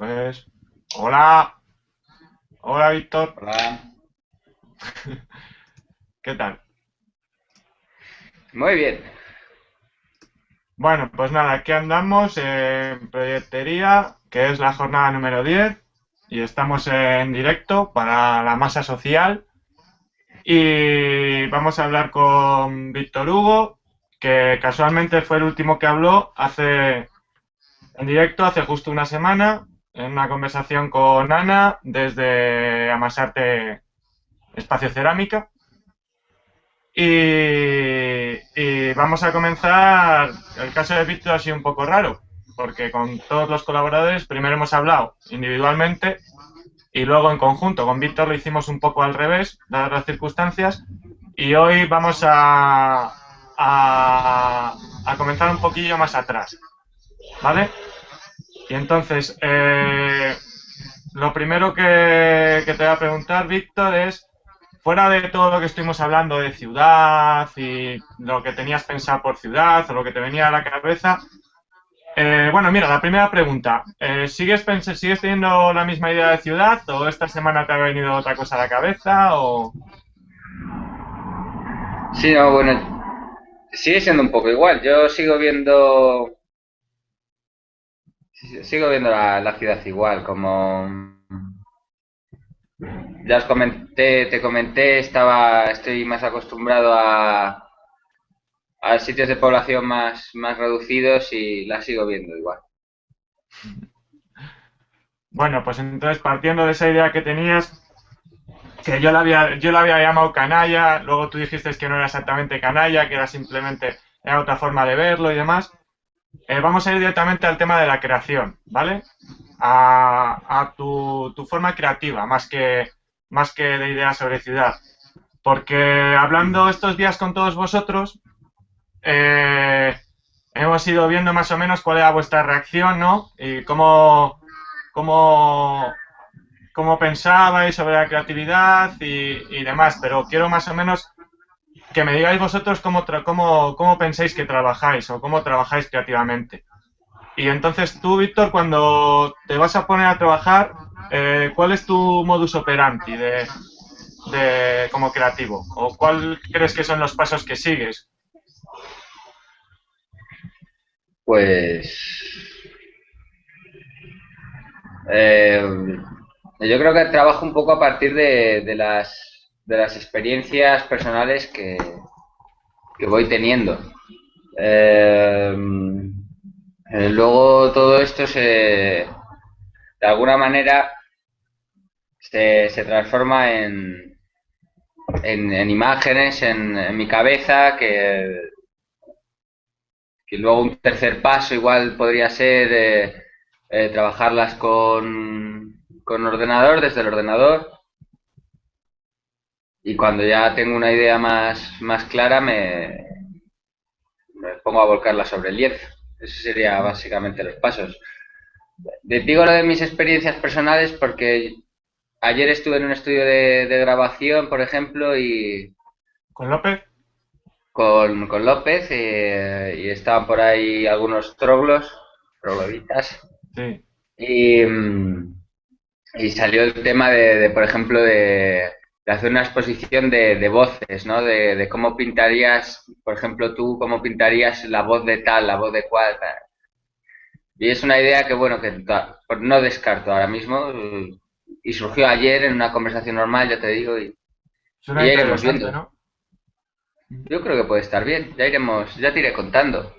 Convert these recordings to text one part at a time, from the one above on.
Pues, hola, hola Víctor, Hola. ¿qué tal? Muy bien. Bueno, pues nada, aquí andamos en Proyectería, que es la jornada número 10 y estamos en directo para la masa social, y vamos a hablar con Víctor Hugo, que casualmente fue el último que habló en directo hace justo una semana, en una conversación con Ana desde Amasarte Espacio Cerámica. Y vamos a comenzar. El caso de Víctor ha sido un poco raro, porque con todos los colaboradores primero hemos hablado individualmente y luego en conjunto. Con Víctor lo hicimos un poco al revés, dadas las circunstancias, y hoy vamos a comenzar un poquillo más atrás, ¿vale? Y entonces, lo primero que te voy a preguntar, Víctor, es, fuera de todo lo que estuvimos hablando de ciudad y lo que tenías pensado por ciudad o lo que te venía a la cabeza, bueno, mira, la primera pregunta, ¿sigues teniendo la misma idea de ciudad o esta semana te ha venido otra cosa a la cabeza? O... Sí, no, bueno, sigue siendo un poco igual. Yo sigo viendo la ciudad igual, como ya te comenté, estoy más acostumbrado a sitios de población más reducidos y la sigo viendo igual. Bueno, pues entonces partiendo de esa idea que tenías, que yo la había llamado canalla, luego tú dijiste que no era exactamente canalla, que era simplemente era otra forma de verlo y demás. Vamos a ir directamente al tema de la creación, ¿vale? A tu forma creativa, más que de ideas sobre ciudad. Porque hablando estos días con todos vosotros, eh, hemos ido viendo más o menos cuál era vuestra reacción, ¿no? Y cómo, cómo pensabais sobre la creatividad y demás. Pero quiero más o menos que me digáis vosotros cómo pensáis que trabajáis o cómo trabajáis creativamente. Y entonces tú, Víctor, cuando te vas a poner a trabajar, ¿cuál es tu modus operandi como creativo? ¿O cuál crees que son los pasos que sigues? Pues eh, yo creo que trabajo un poco a partir de las experiencias personales que voy teniendo. Eh, Luego todo esto de alguna manera se transforma en imágenes en mi cabeza que luego un tercer paso igual podría ser trabajarlas con ordenador, desde el ordenador, y cuando ya tengo una idea más clara me pongo a volcarla sobre el lienzo. Esos serían básicamente los pasos. Digo lo de mis experiencias personales porque ayer estuve en un estudio de grabación, por ejemplo, y ¿Con López? con López, y estaban por ahí algunos trogloditas, Sí. y, y salió el tema por ejemplo, de hacer una exposición de voces, ¿no? De cómo pintarías, por ejemplo, tú, cómo pintarías la voz de tal, la voz de cual. Tal. Y es una idea que, bueno, que no descarto ahora mismo, y surgió ayer en una conversación normal, ya te digo, Suena y ya iremos interesante, viendo. ¿no? Yo creo que puede estar bien, ya te iré contando.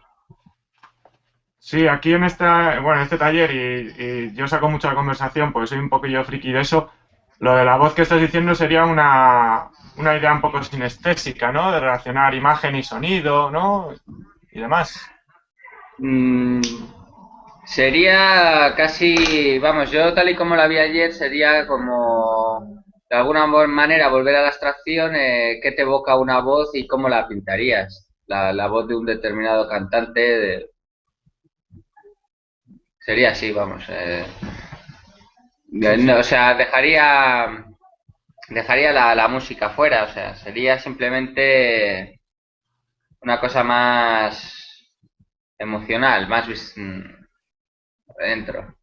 Sí, aquí bueno, en este taller, y yo saco mucho la conversación porque soy un poquillo friki de eso, lo de la voz que estás diciendo sería una idea un poco sinestésica, ¿no? De relacionar imagen y sonido, ¿no? Y demás. Mm, Sería casi, vamos, yo tal y como la vi ayer, sería como de alguna manera volver a la abstracción, qué te evoca una voz y cómo la pintarías. La voz de un determinado cantante, sería así, vamos. Sí, No, sí. o sea, dejaría la música fuera, o sea, sería simplemente una cosa más emocional, dentro.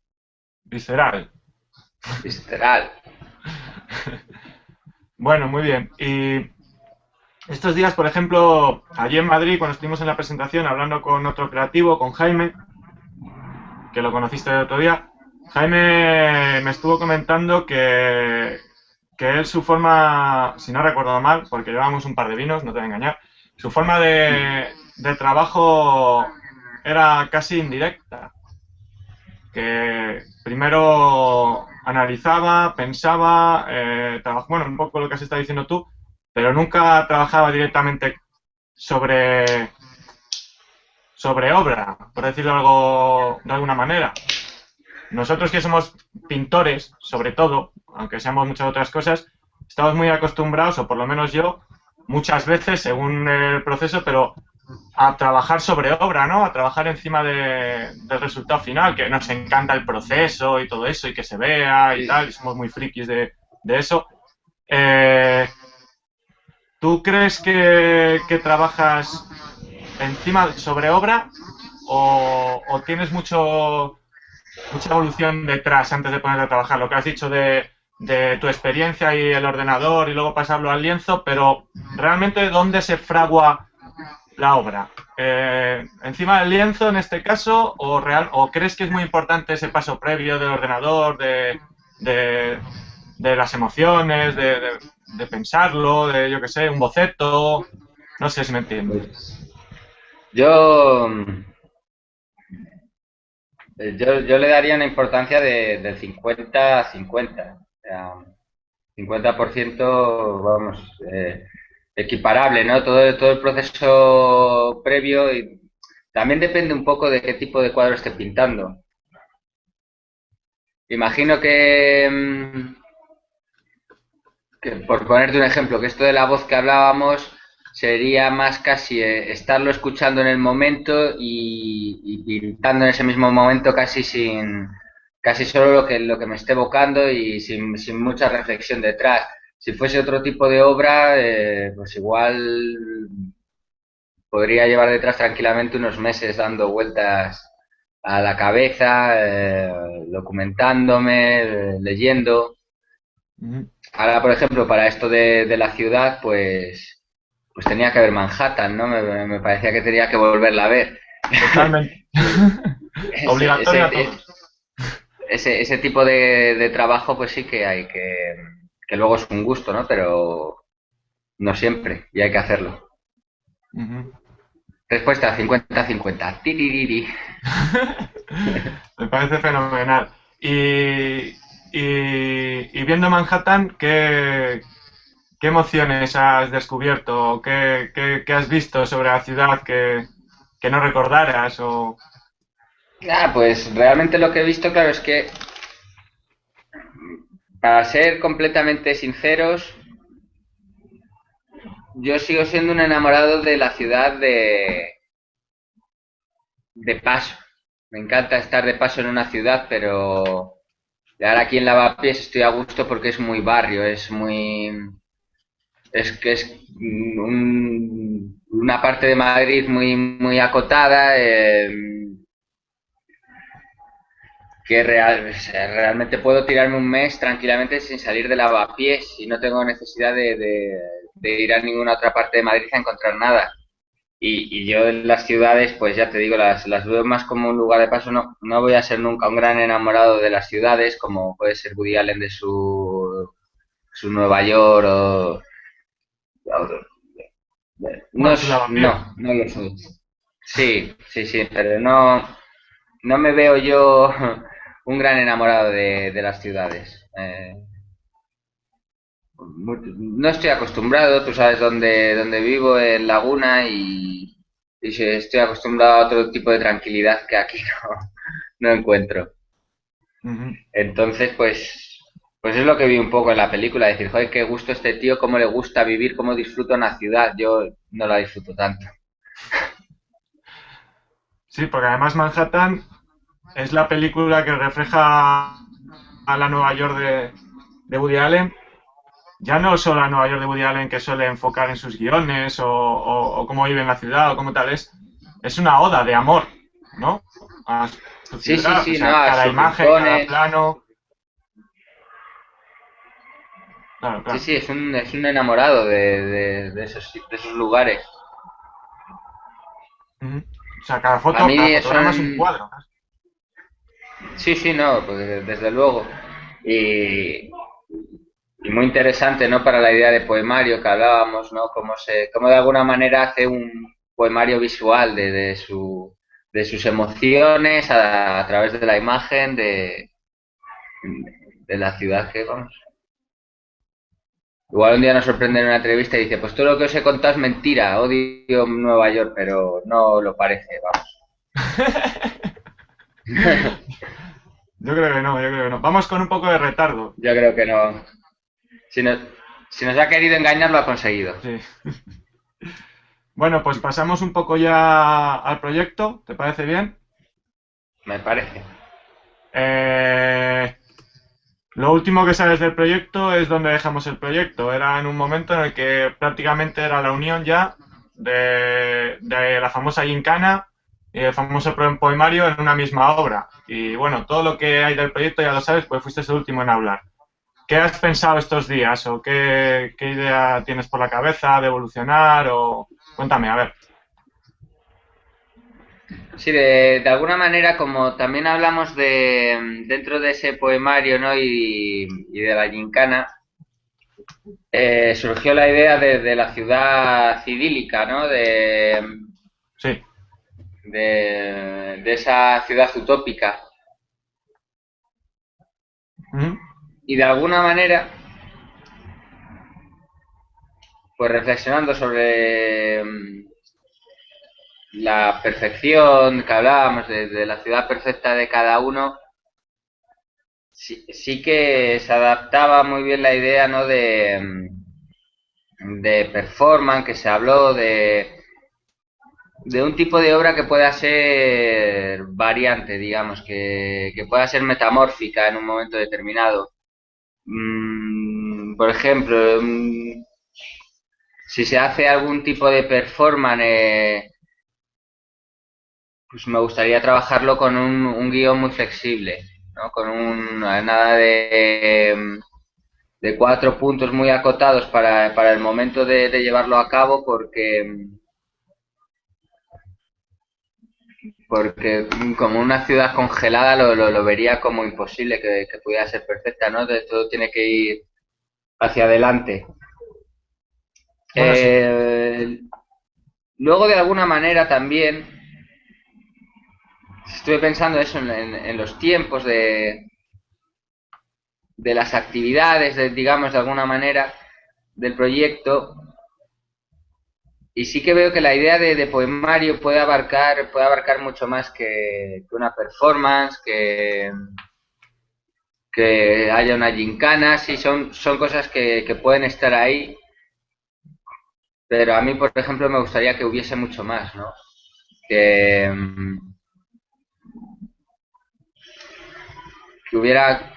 visceral. visceral. Bueno, muy bien. Y estos días, por ejemplo, allí en Madrid, cuando estuvimos en la presentación hablando con otro creativo, con Jaime, que lo conociste el otro día, Jaime me estuvo comentando que él su forma, si no recuerdo mal, porque llevábamos un par de vinos, no te voy a engañar, su forma de trabajo era casi indirecta, que primero analizaba, pensaba, bueno, un poco lo que has estado diciendo tú, pero nunca trabajaba directamente sobre, sobre obra, por decirlo algo de alguna manera. Nosotros que somos pintores, sobre todo, aunque seamos muchas otras cosas, estamos muy acostumbrados, o por lo menos yo, muchas veces, según el proceso, pero a trabajar sobre obra, ¿no? A trabajar encima del resultado final, que nos encanta el proceso y todo eso, y que se vea y tal, y somos muy frikis de eso. Eh, ¿Tú crees que trabajas encima sobre obra o tienes mucha evolución detrás antes de ponerte a trabajar? Lo que has dicho de tu experiencia y el ordenador y luego pasarlo al lienzo, pero realmente ¿dónde se fragua la obra? ¿Encima del lienzo en este caso o crees que es muy importante ese paso previo del ordenador, de, de las emociones, de pensarlo, de yo qué sé, un boceto? No sé si me entiendes. Pues yo, yo le daría una importancia del 50 a 50. O sea, 50%, vamos, equiparable, ¿no? Todo el proceso previo y también depende un poco de qué tipo de cuadro esté pintando. Imagino que, por ponerte un ejemplo, que esto de la voz que hablábamos sería más casi estarlo escuchando en el momento y pintando en ese mismo momento casi casi solo lo que me esté evocando y sin mucha reflexión detrás. Si fuese otro tipo de obra, pues igual podría llevar detrás tranquilamente unos meses dando vueltas a la cabeza, documentándome, leyendo. Ujú. Ahora, por ejemplo, para esto de la ciudad, pues tenía que ver Manhattan, ¿no? Me parecía que tenía que volverla a ver. Totalmente. Ese, Obligatorio a ese, todos. ese tipo de trabajo, pues sí que hay que luego es un gusto, ¿no? Pero no siempre, y hay que hacerlo. Ujú. Respuesta 50-50. Tiririri. Me parece fenomenal. Y viendo Manhattan, ¿qué emociones has descubierto? ¿Qué has visto sobre la ciudad que no recordaras? Ah, pues realmente lo que he visto, claro, es que para ser completamente sinceros, yo sigo siendo un enamorado de la ciudad de paso. Me encanta estar de paso en una ciudad, pero ahora aquí en Lavapiés estoy a gusto porque es muy barrio, es una parte de Madrid muy acotada, que realmente puedo tirarme un mes tranquilamente sin salir de Lavapiés y no tengo necesidad de ir a ninguna otra parte de Madrid a encontrar nada. Y yo en las ciudades, pues ya te digo, las veo más como un lugar de paso. No voy a ser nunca un gran enamorado de las ciudades, como puede ser Woody Allen de su Nueva York no, Bueno, su lavapiés. no lo soy. Sí, pero no me veo yo un gran enamorado de las ciudades. No estoy acostumbrado, tú sabes dónde vivo, en Laguna, y sí, estoy acostumbrado a otro tipo de tranquilidad que aquí no encuentro. Ujú. Entonces, pues es lo que vi un poco en la película, decir, joder, qué gusto este tío, cómo le gusta vivir, cómo disfruta una ciudad. Yo no la disfruto tanto. Sí, porque además Manhattan es la película que refleja a la Nueva York de Woody Allen. Ya no solo la Nueva York de Woody Allen que suele enfocar en sus guiones o cómo vive en la ciudad o cómo tal es una oda de amor, ¿no? tu Sí, sí, ciudad, o sí, no, sea, a cada sus imagen, cada rincones. plano. Claro, Sí, claro. sí, es un enamorado de esos lugares. Ujú. O sea, cada A foto, cada mí fotograma es un son, cuadro. sí, sí, no, pues desde luego. Y, y muy interesante, ¿no? Para la idea de poemario que hablábamos, ¿no? Cómo de alguna manera hace un poemario visual de sus emociones a través de la imagen de la ciudad que vamos. Igual un día nos sorprende en una entrevista y dice, pues todo lo que os he contado es mentira, odio Nueva York, pero no lo parece, vamos. Yo creo que no, yo creo que no. Vamos con un poco de retardo. Yo creo que no. Si nos, si nos ha querido engañar, lo ha conseguido, Sí. Bueno, pues pasamos un poco ya al proyecto, ¿te parece bien? me parece. Eh, lo último que sabes del proyecto es dónde dejamos el proyecto. Era en un momento en el que prácticamente era la unión ya de la famosa gincana y el famoso poemario en una misma obra. Y bueno, todo lo que hay del proyecto ya lo sabes, pues fuiste el último en hablar. ¿Qué has pensado estos días o qué idea tienes por la cabeza de evolucionar o cuéntame, a ver. Sí, de alguna manera, como también hablamos dentro de ese poemario, ¿no? Y de la gincana, surgió la idea de la ciudad idílica, ¿no? Sí. De esa ciudad utópica. Ujú. Y de alguna manera, pues reflexionando sobre la perfección que hablábamos, de la ciudad perfecta de cada uno, sí, sí que se adaptaba muy bien la idea, ¿no? De performance, que se habló de un tipo de obra que pueda ser variante, digamos, que pueda ser metamórfica en un momento determinado. Por ejemplo, si se hace algún tipo de performance, pues me gustaría trabajarlo con un guión muy flexible, ¿no? Con nada de cuatro puntos muy acotados para el momento de llevarlo a cabo, porque como una ciudad congelada lo vería como imposible que pudiera ser perfecta, ¿no? De todo tiene que ir hacia adelante. Bueno, sí. Eh, luego, de alguna manera, también estuve pensando eso en los tiempos de las actividades, digamos, de alguna manera, del proyecto. Y sí que veo que la idea de poemario puede abarcar mucho más que una performance, que haya una gincana, sí, son cosas que pueden estar ahí, pero a mí, por ejemplo, me gustaría que hubiese mucho más, ¿no? Que, que hubiera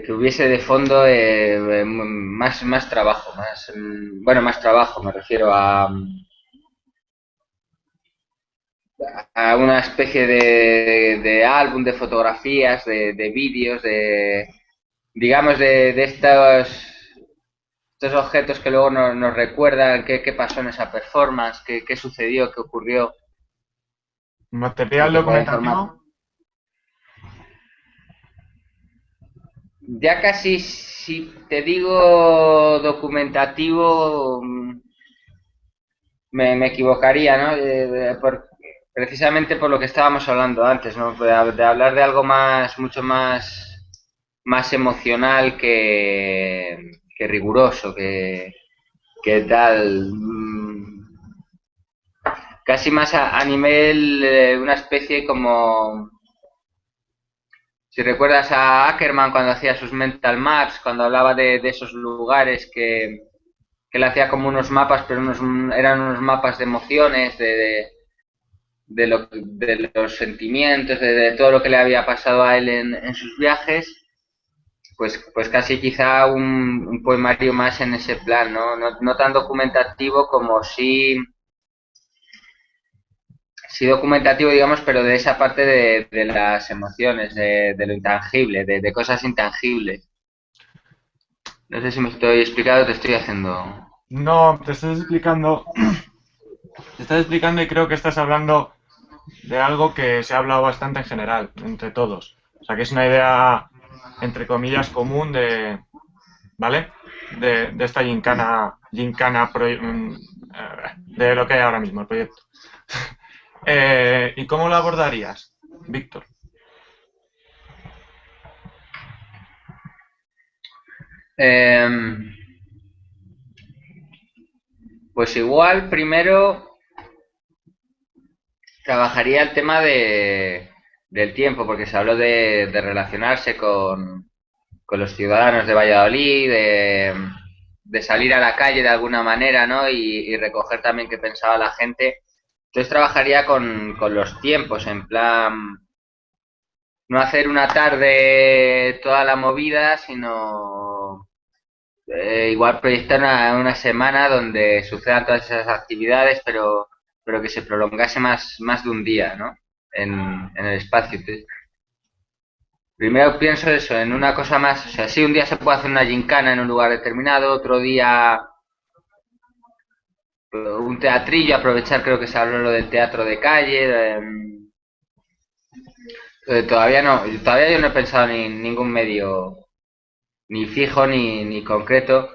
que hubiese de fondo más trabajo, bueno, más trabajo, me refiero a una especie de álbum de fotografías, de vídeos, digamos, de estos objetos que luego nos recuerdan qué pasó en esa performance, qué sucedió, qué ocurrió y Material que pueden formar. documentativo. Ya casi, si te digo documentativo, me equivocaría, ¿no? Precisamente por lo que estábamos hablando antes, ¿no? De hablar de algo mucho más emocional que riguroso, que tal. Casi más a nivel, una especie como, si recuerdas a Ackerman cuando hacía sus mental maps, cuando hablaba de esos lugares que él hacía como unos mapas, pero eran unos mapas de emociones, de los sentimientos, de todo lo que le había pasado a él en sus viajes, pues casi quizá un poemario más en ese plan, ¿no? No tan documentativo como sí sí documentativo, digamos, pero de esa parte de las emociones, de lo intangible, de cosas intangibles. No sé si me estoy explicando, te estoy haciendo. No, te estás explicando y creo que estás hablando de algo que se ha hablado bastante en general, entre todos. O sea, que es una idea, entre comillas, común ¿vale? De esta de lo que hay ahora mismo, el proyecto. ¿Y cómo lo abordarías, Víctor? Em, pues igual, primero trabajaría el tema del tiempo, porque se habló de relacionarse con los ciudadanos de Valladolid, de salir a la calle de alguna manera, ¿no? Y recoger también qué pensaba la gente. Entonces trabajaría con los tiempos, en plan, no hacer una tarde toda la movida, sino igual proyectar una semana donde sucedan todas esas actividades, pero que se prolongase más de un día, ¿no? En el espacio. Primero pienso eso, en una cosa más, o sea, sí, un día se puede hacer una gincana en un lugar determinado, otro día un teatrillo, aprovechar, creo que se habló lo del teatro de calle. Todavía yo no he pensado ni ningún medio, ni fijo ni concreto.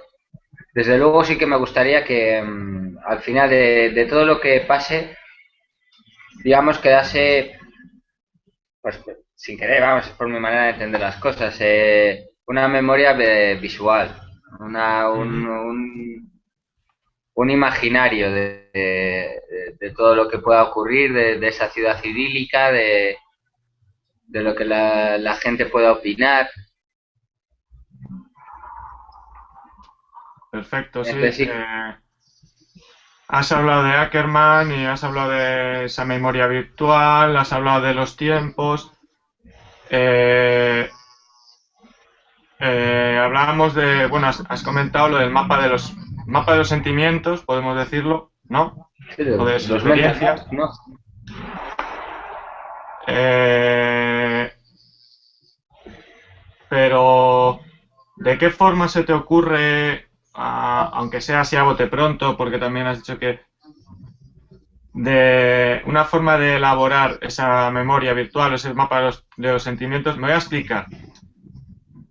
Desde luego sí que me gustaría que al final de todo lo que pase, digamos, quedase, pues sin querer, vamos, es por mi manera de entender las cosas, una memoria visual, Ujú. un imaginario de todo lo que pueda ocurrir, de esa ciudad idílica, de lo que la gente pueda opinar. Perfecto, sí. Entonces sí, Has hablado de Ackerman y has hablado de esa memoria virtual, has hablado de los tiempos. Eh, Hablábamos bueno, has comentado lo del mapa de los sentimientos, podemos decirlo, ¿no? sí, O de los mental experiencias. maps, ¿no? Eh, pero, ¿de qué forma se te ocurre, aunque sea así a bote pronto, porque también has dicho que de una forma de elaborar esa memoria virtual, ese mapa de los sentimientos, me voy a explicar.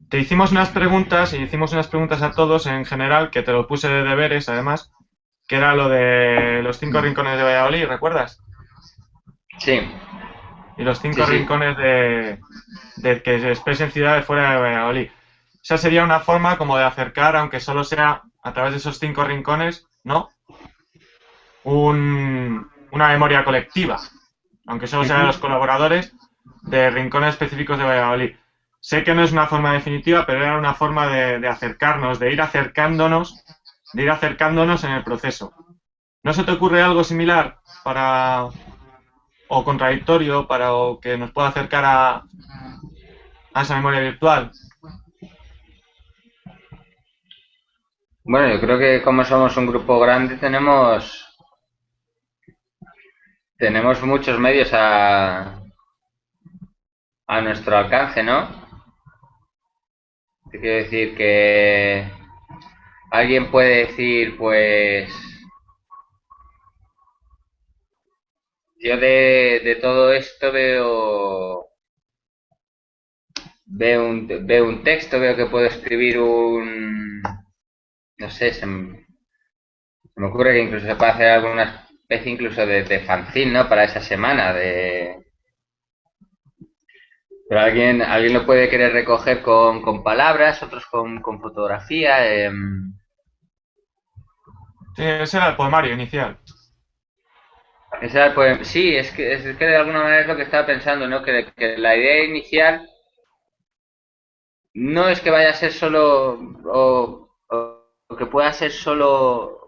Te hicimos unas preguntas y hicimos unas preguntas a todos en general, que te lo puse de deberes además, que era lo de los 5 rincones de Valladolid, ¿recuerdas? Sí, Y los sí, cinco sí. rincones de que se expresen ciudades fuera de Valladolid. Esa sería una forma como de acercar, aunque solo sea a través de esos 5 rincones, ¿no? Una memoria colectiva, aunque solo sea de los colaboradores, de rincones específicos de Valladolid. Sé que no es una forma definitiva, pero era una forma de acercarnos, de ir acercándonos en el proceso. ¿No se te ocurre algo similar o contradictorio o que nos pueda acercar a esa memoria virtual? Bueno, yo creo que como somos un grupo grande tenemos muchos medios a nuestro alcance, ¿no? Te quiero decir que alguien puede decir, pues, yo de todo esto veo un texto, veo que puedo escribir no sé, se me ocurre que incluso se puede hacer alguna especie incluso de fanzine, ¿no? Para esa semana, pero alguien lo puede querer recoger con palabras, otros con fotografía. Sí, ese era el poemario inicial. Sí, es que de alguna manera es lo que estaba pensando, ¿no? Que la idea inicial no es que vaya a ser solo o que pueda ser solo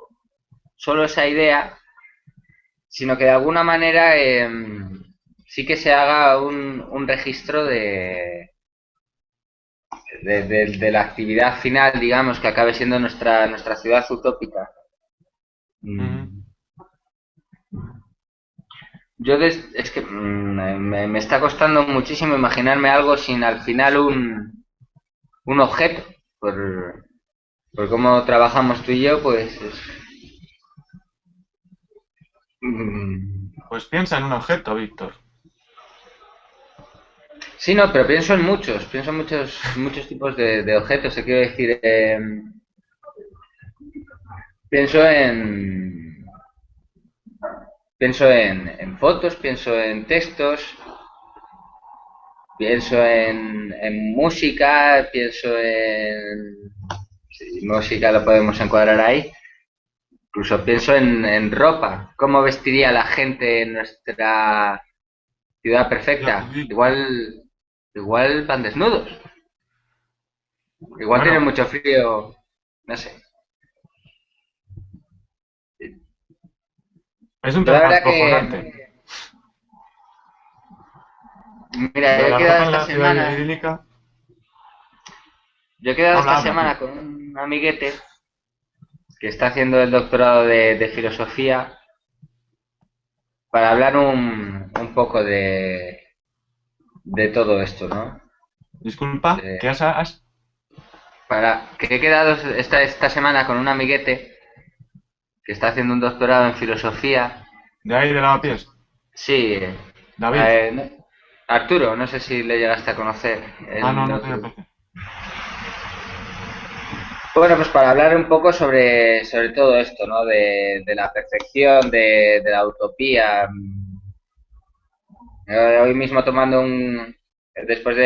esa idea, sino que de alguna manera sí que se haga un registro de la actividad final, digamos, que acabe siendo nuestra ciudad utópica. Uh -huh. Mm. es que me está costando muchísimo imaginarme algo sin al final un objeto. Por cómo trabajamos tú y yo, pues mm, Pues piensa en un objeto, Víctor. sí, no, pero pienso en muchos tipos de objetos. Te quiero decir, pienso en, pienso en fotos, pienso en textos, pienso en música, pienso en, sí, música lo podemos encuadrar ahí. Incluso pienso en ropa, cómo vestiría la gente en nuestra ciudad Ya, perfecta. Igual van desnudos. Igual tienen bueno, mucho frío. No sé. es un Yo la tema verdad acojonante. que, Lo mira, de la ropa en la ciudad idílica. yo he quedado esta Habla, habla tú. semana con un amiguete que está haciendo el doctorado de filosofía para hablar un poco de todo esto, ¿no? Disculpa, ¿qué De- has? que he quedado esta semana con un amiguete que está haciendo un doctorado en filosofía. De ahí de lavapiés. Sí, David. Arturo, no sé si le llegaste a conocer Ah, no, el no tiene otro. PC. Bueno, pues para hablar un poco sobre todo esto, ¿no? De la perfección, de la utopía. Hoy mismo tomando después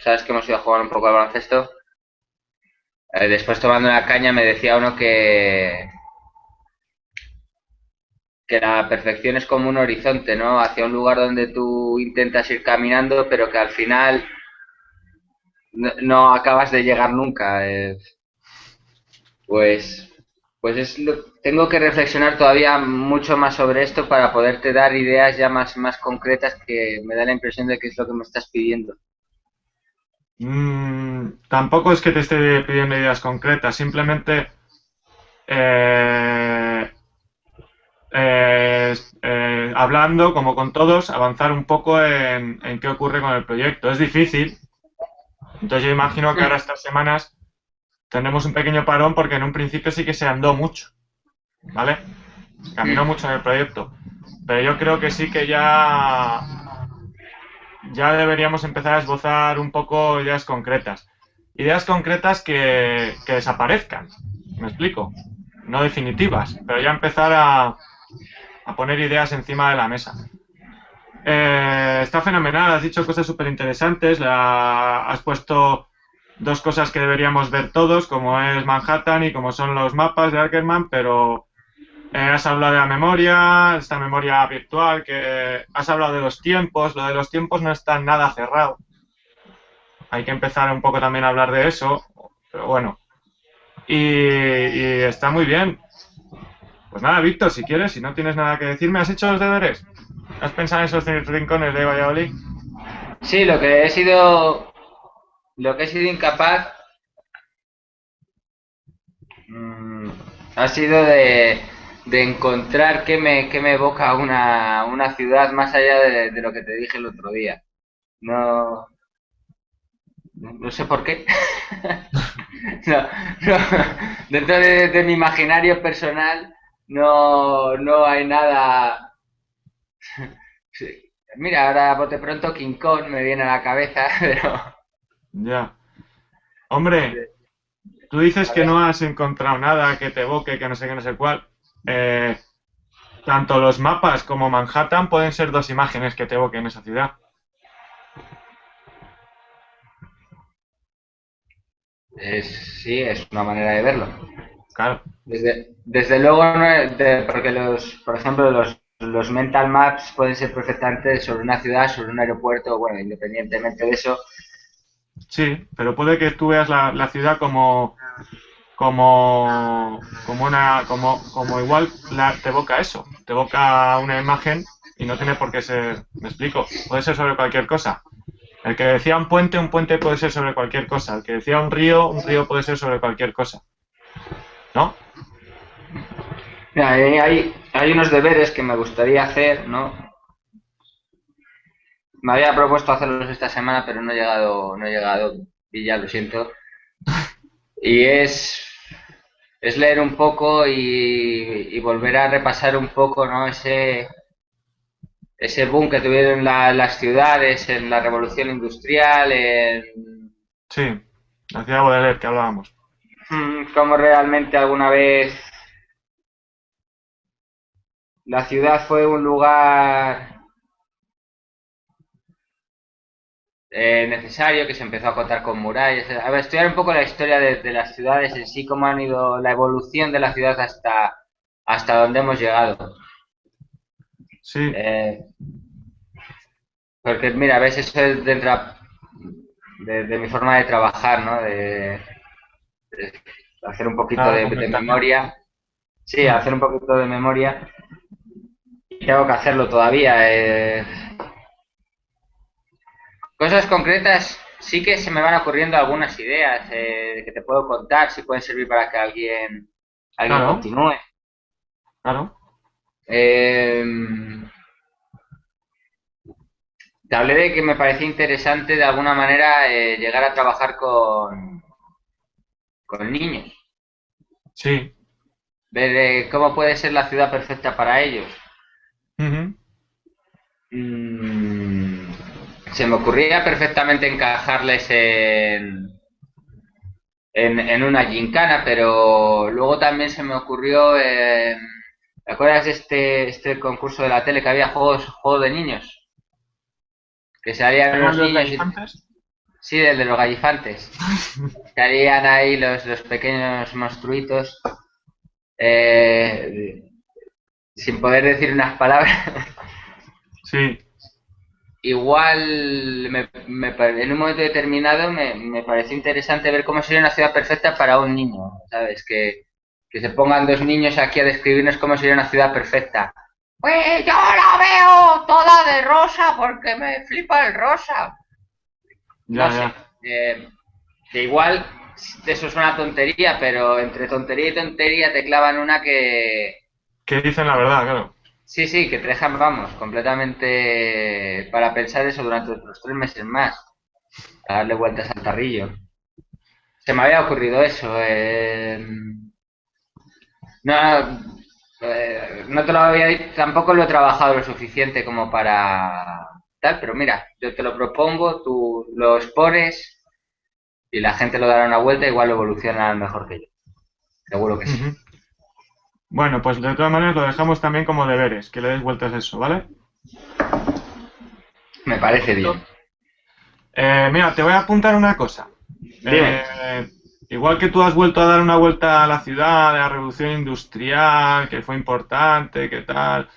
sabes que hemos ido a jugar un poco al baloncesto, después tomando una caña me decía uno que la perfección es como un horizonte, ¿no? Hacia un lugar donde tú intentas ir caminando, pero que al final no acabas de llegar nunca. Pues, tengo que reflexionar todavía mucho más sobre esto para poderte dar ideas ya más concretas que me da la impresión de que es lo que me estás pidiendo. Tampoco es que te esté pidiendo ideas concretas, simplemente eh, hablando, como con todos, avanzar un poco en qué ocurre con el proyecto. Es difícil, entonces yo imagino que ahora estas semanas tendremos un pequeño parón porque en un principio sí que se andó mucho, ¿vale? Se caminó mucho en el proyecto, pero yo creo que sí que ya deberíamos empezar a esbozar un poco ideas concretas. Ideas concretas que desaparezcan, me explico, no definitivas, pero ya empezar a poner ideas encima de la mesa. Está fenomenal, has dicho cosas súper interesantes, has puesto dos cosas que deberíamos ver todos, como es Manhattan y como son los mapas de Ackerman, pero has hablado de la memoria, esta memoria virtual, que has hablado de los tiempos, lo de los tiempos no está nada cerrado. Hay que empezar un poco también a hablar de eso, pero bueno. Y está muy bien. Pues nada, Víctor, si quieres, si no tienes nada que decirme, ¿has hecho los deberes? ¿Has pensado en esos rincones de Valladolid? Sí, lo que he sido incapaz mm, ha sido de encontrar qué me evoca una ciudad más allá de lo que te dije el otro día. No, no sé por qué. No, no, dentro de mi imaginario personal no hay nada. Sí. Mira, ahora bote pronto King Kong me viene a la cabeza, pero Ya. Hombre, tú dices a que ver. no has encontrado nada que te evoque, que no sé qué, no sé cuál. Eh, Tanto los mapas como Manhattan pueden ser dos imágenes que te evoquen esa ciudad. Sí, es una manera de verlo. Claro. Desde luego, no porque por ejemplo, los mental maps pueden ser perfectamente sobre una ciudad, sobre un aeropuerto, bueno, independientemente de eso. Sí, pero puede que tú veas la ciudad como igual te evoca eso, te evoca una imagen y no tiene por qué ser, me explico, puede ser sobre cualquier cosa. El que decía un puente puede ser sobre cualquier cosa. El que decía un río puede ser sobre cualquier cosa. ¿No? Mira, hay unos deberes que me gustaría hacer, ¿no? me había propuesto hacerlos esta semana, pero no he llegado, y ya lo siento. Y es leer un poco y volver a repasar un poco, ¿no? Ese boom que tuvieron las ciudades en la revolución industrial, en Sí, la ciudad de Baudelaire que hablábamos. cómo realmente alguna vez la ciudad fue un lugar necesario, que se empezó a contar con murallas. A ver, estudiar un poco la historia de las ciudades en sí, cómo han ido la evolución de la ciudad hasta donde hemos llegado. Sí, Eh, Porque, mira, a veces eso es dentro de mi forma de trabajar, ¿no? De hacer un poquito la de documentación. memoria. Sí, Hmm. hacer un poquito de memoria. Y tengo que hacerlo todavía. Cosas concretas, sí que se me van ocurriendo algunas ideas que te puedo contar, si pueden servir para que alguien Claro, continúe. claro. Eh, Te hablé de que me parecía interesante de alguna manera llegar a trabajar con niños, Sí. ver cómo puede ser la ciudad perfecta para ellos. Ujú. Mm, Se me ocurría perfectamente encajarles en una gincana, pero luego también se me ocurrió, ¿te acuerdas de este concurso de la tele que había juegos de niños? Que salían ¿Eran unos los niños y, galifantes? sí, el de los gallifantes. Salían ahí los pequeños monstruitos, eh, sin poder decir unas palabras. Sí. Igual en un momento determinado me pareció interesante ver cómo sería una ciudad perfecta para un niño, ¿sabes? Que se pongan dos niños aquí a describirnos cómo sería una ciudad perfecta. Pues yo la veo toda de rosa porque me flipa el rosa. No Ya, sé, ya. eh, que igual eso es una tontería, pero entre tontería y tontería te clavan una que, ¿Qué dicen la verdad? Claro. sí, sí, que te dejan, vamos, completamente para pensar eso durante otros 3 meses más, a darle vueltas al tarrillo. Se me había ocurrido eso. No, no te lo había dicho, tampoco lo he trabajado lo suficiente como para tal, pero mira, yo te lo propongo, tú lo expones y la gente lo dará una vuelta, igual lo evoluciona mejor que yo. Seguro que sí. Ujú. Bueno, pues de todas maneras lo dejamos también como deberes, que le des vueltas a eso, ¿vale? Me parece bien. Listo. Mira, te voy a apuntar una cosa. Dime. Eh, Igual que tú has vuelto a dar una vuelta a la ciudad, de la revolución industrial, que fue importante, que tal,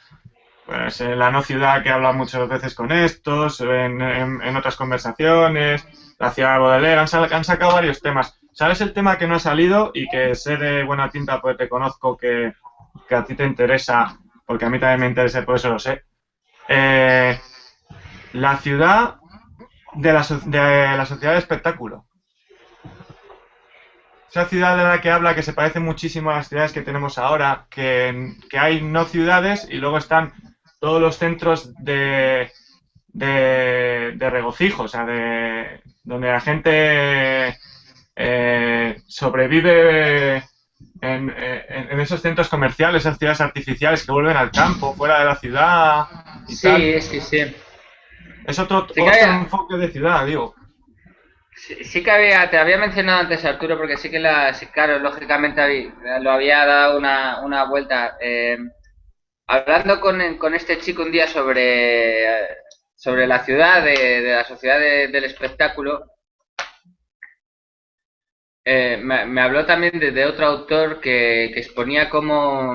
pues la no ciudad que habla muchas veces con estos, en otras conversaciones, la ciudad de Baudelaire, han sacado varios temas. ¿Sabes el tema que no ha salido y que sé de buena tinta porque te conozco que a ti te interesa, porque a mí también me interesa, por eso lo sé? Eh, la ciudad de la sociedad de espectáculo. Esa ciudad de la que habla que se parece muchísimo a las ciudades que tenemos ahora, que hay no ciudades y luego están todos los centros de regocijo, o sea, donde la gente sobrevive en esos centros comerciales, esas ciudades artificiales que vuelven al campo, fuera de la ciudad y tal. Sí, sí, sí. Es otro, Sí que otro había, enfoque de ciudad, digo. sí que había, te había mencionado antes Arturo, porque sí, claro, lógicamente lo había dado una vuelta. Hablando con este chico un día sobre la ciudad, de la sociedad del espectáculo, me habló también de otro autor que exponía cómo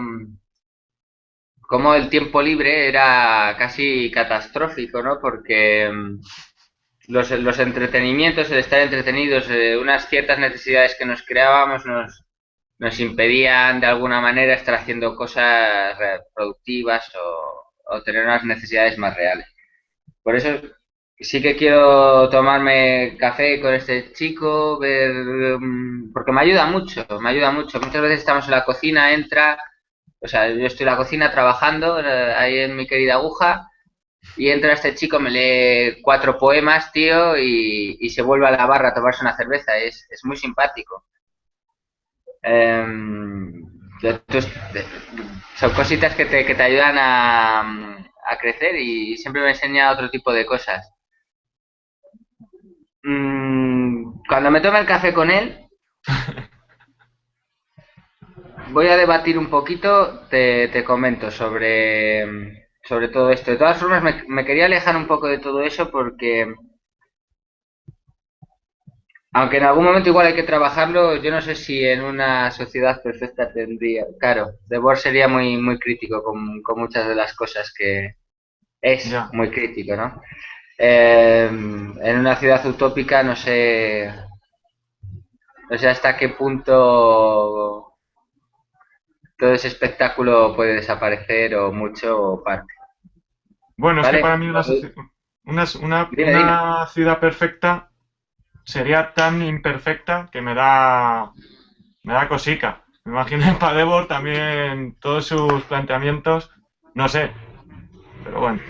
el tiempo libre era casi catastrófico, ¿no? Porque los entretenimientos, el estar entretenidos, unas ciertas necesidades que nos creábamos nos impedían de alguna manera estar haciendo cosas productivas o tener unas necesidades más reales. Por eso sí que quiero tomarme café con este chico, ver, porque me ayuda mucho, me ayuda mucho. Muchas veces estamos en la cocina, entra, o sea, yo estoy en la cocina trabajando ahí en mi querida aguja y entra este chico, me lee 4 poemas, tío, y se vuelve a la barra a tomarse una cerveza. Es muy simpático. Em, son cositas que te ayudan a crecer y siempre me enseña otro tipo de cosas. Cuando me tome el café con él, voy a debatir un poquito, te comento sobre todo esto. De todas formas, me quería alejar un poco de todo eso porque, aunque en algún momento igual hay que trabajarlo, yo no sé si en una sociedad perfecta tendría. Claro, Debord sería muy, muy crítico con muchas de las cosas que es Ya. muy crítico, ¿no? En una ciudad utópica no sé hasta qué punto todo ese espectáculo puede desaparecer o mucho o parte. Bueno, es que para ¿Vale? mí Dime, dime. una ciudad perfecta sería tan imperfecta que me da cosica. Me imagino en Padebor también todos sus planteamientos, no sé, pero bueno,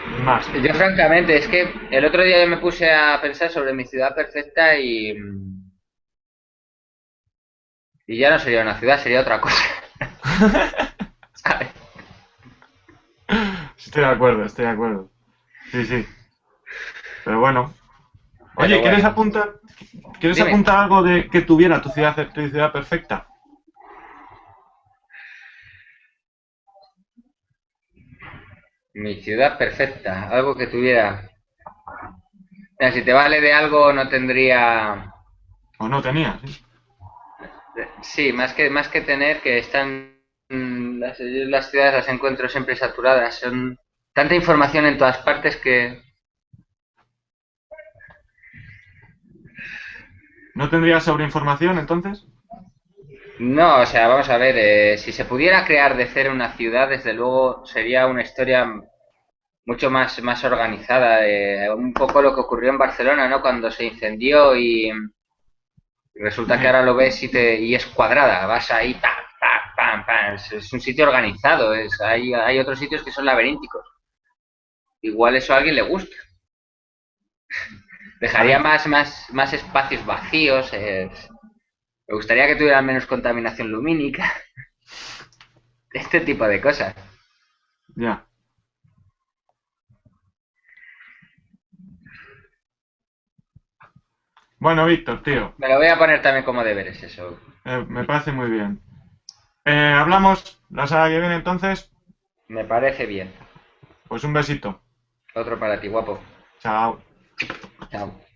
sin más. Yo francamente, es que el otro día yo me puse a pensar sobre mi ciudad perfecta y ya no sería una ciudad, sería otra cosa. ¿Sabes? Estoy de acuerdo, estoy de acuerdo. Sí, sí. Pero bueno. Oye, Pero bueno, ¿quieres dime. apuntar algo de que tuviera tu ciudad perfecta? Mi ciudad perfecta, algo que tuviera. Mira, si te vale de algo, no tendría. ¿O no tenías? ¿Sí? Sí, más que tener, que están. Las ciudades las encuentro siempre saturadas. Son tanta información en todas partes que. ¿No tendrías sobreinformación entonces? No, o sea, vamos a ver, si se pudiera crear de cero una ciudad, desde luego sería una historia mucho más organizada. Un poco lo que ocurrió en Barcelona, ¿no? Cuando se incendió y resulta que Sí. ahora lo ves y es cuadrada. Vas ahí, pam, pam, pam, pam. Es un sitio organizado. Hay otros sitios que son laberínticos. Igual eso a alguien le gusta. A Dejaría ver, más espacios vacíos. Me gustaría que tuvieran menos contaminación lumínica. Este tipo de cosas. ya. Bueno, Víctor, tío, Me lo voy a poner también como deberes, eso. me parece muy bien. Hablamos la semana que viene entonces. Me parece bien. Pues un besito. Otro para ti, guapo. Chao. Chao.